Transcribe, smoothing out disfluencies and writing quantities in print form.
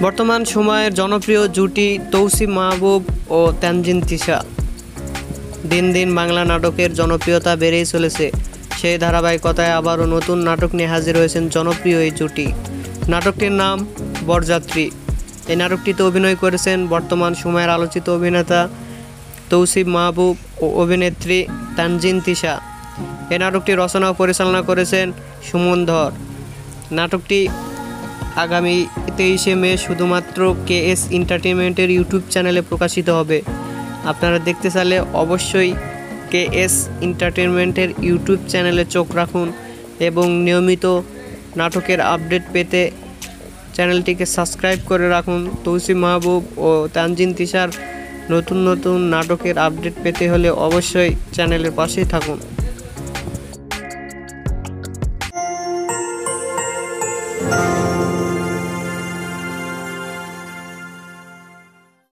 বর্তমান সময়ের জনপ্রিয় জুটি তৌসিফ মাহবুব ও তানজিন তিশা। দিন দিন বাংলা নাটকের জনপ্রিয়তা বেড়েই চলেছে। সেই ধারাবাহিকতায় আবারও নতুন নাটক নিয়ে হাজির হয়েছেন জনপ্রিয় এই জুটি। নাটকটির নাম বরযাত্রী। এই নাটকটিতে অভিনয় করেছেন বর্তমান সময়ের আলোচিত অভিনেতা তৌসিফ মাহবুব ও অভিনেত্রী তানজিন তিশা। এই নাটকটি রচনা ও পরিচালনা করেছেন সুমন ধর। নাটকটি আগামী 23শে মে শুধুমাত্র KS এন্টারটেইনমেন্টের ইউটিউব চ্যানেলে প্রকাশিত হবে। আপনারা দেখতে চাইলে অবশ্যই KS এন্টারটেইনমেন্টের ইউটিউব চ্যানেলে চোখ রাখুন এবং নিয়মিত নাটকের আপডেট পেতে চ্যানেলটিকে সাবস্ক্রাইব করে রাখুন। তৌসিফ মাহবুব ও তানজিন তিশার নতুন নতুন নাটকের আপডেট পেতে হলে অবশ্যই চ্যানেলের পাশেই থাকুন।